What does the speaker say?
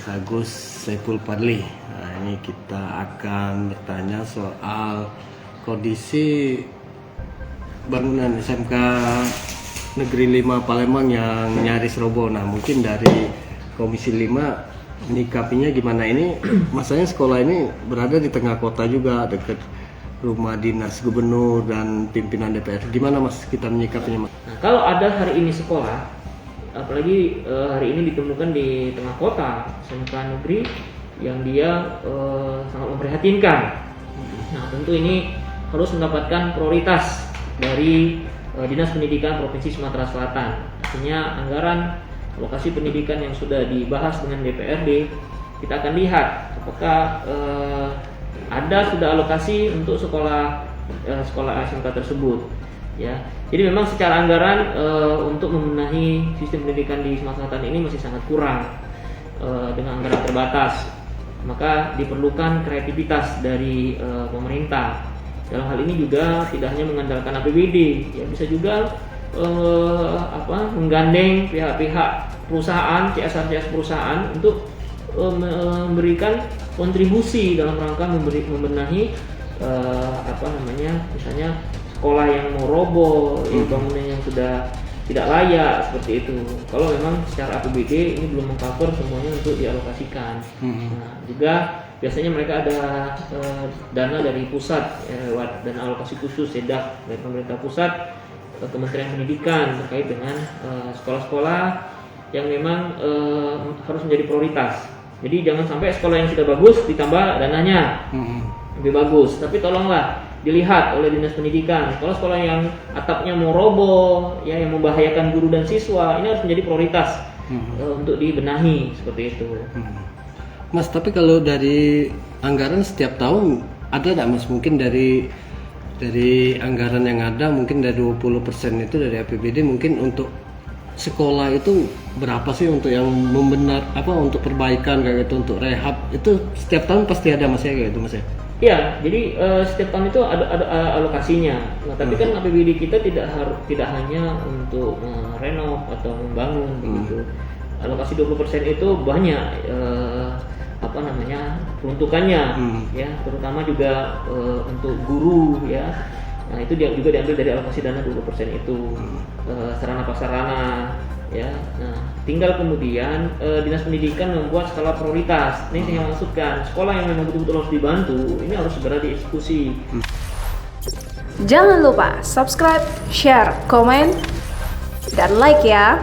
Agus Saiful Fadli. Nah, ini kita akan bertanya soal kondisi bangunan SMK Negeri 5 Palembang yang nyaris roboh. Nah, mungkin dari Komisi 5 menyikapinya gimana? Ini masanya sekolah ini berada di tengah kota juga, dekat rumah dinas gubernur dan pimpinan DPR. Gimana Mas kita menyikapinya, Mas? Nah, kalau ada hari ini sekolah, apalagi hari ini ditemukan di tengah kota, SMK negeri yang dia sangat memprihatinkan. Nah, tentu ini harus mendapatkan prioritas dari Dinas Pendidikan Provinsi Sumatera Selatan. Artinya anggaran alokasi pendidikan yang sudah dibahas dengan DPRD, kita akan lihat apakah ada sudah alokasi untuk sekolah SMK tersebut. Ya, jadi memang secara anggaran untuk membenahi sistem pendidikan di Sumatera Selatan ini masih sangat kurang dengan anggaran terbatas. Maka diperlukan kreativitas dari pemerintah. Dalam hal ini juga tidak hanya mengandalkan APBD, ya bisa juga menggandeng pihak-pihak perusahaan, CSR perusahaan untuk memberikan kontribusi dalam rangka membenahi misalnya sekolah yang mau roboh, bangunan yang sudah tidak layak seperti itu. Kalau memang secara APBD ini belum mengcover semuanya untuk dialokasikan. Nah, juga biasanya mereka ada dana dari pusat lewat dana alokasi khusus SEDAK dari pemerintah pusat, Kementerian Pendidikan terkait dengan sekolah-sekolah yang memang harus menjadi prioritas. Jadi jangan sampai sekolah yang sudah bagus ditambah dananya lebih bagus, tapi tolonglah dilihat oleh Dinas Pendidikan. Kalau sekolah yang atapnya mau roboh, ya yang membahayakan guru dan siswa, ini harus menjadi prioritas untuk dibenahi seperti itu. Mas, tapi kalau dari anggaran setiap tahun ada nggak Mas? Mungkin dari anggaran yang ada mungkin dari 20% itu dari APBD, mungkin untuk sekolah itu berapa sih untuk yang untuk perbaikan kayak gitu, untuk rehab itu setiap tahun pasti ada Mas ya kayak gitu Mas ya? Ya, jadi setiap tahun itu ada alokasinya. Nah, tapi kan APBD kita tidak hanya untuk renov atau membangun begitu. Alokasi 20% itu banyak peruntukannya, ya, terutama juga untuk guru, ya. Nah, itu juga diambil dari alokasi dana 20% itu, sarana prasarana, ya. Nah, tinggal kemudian Dinas Pendidikan membuat skala prioritas. Ini saya maksudkan, sekolah yang memang betul-betul harus dibantu, ini harus segera dieksekusi. Jangan lupa subscribe, share, komen, dan like ya.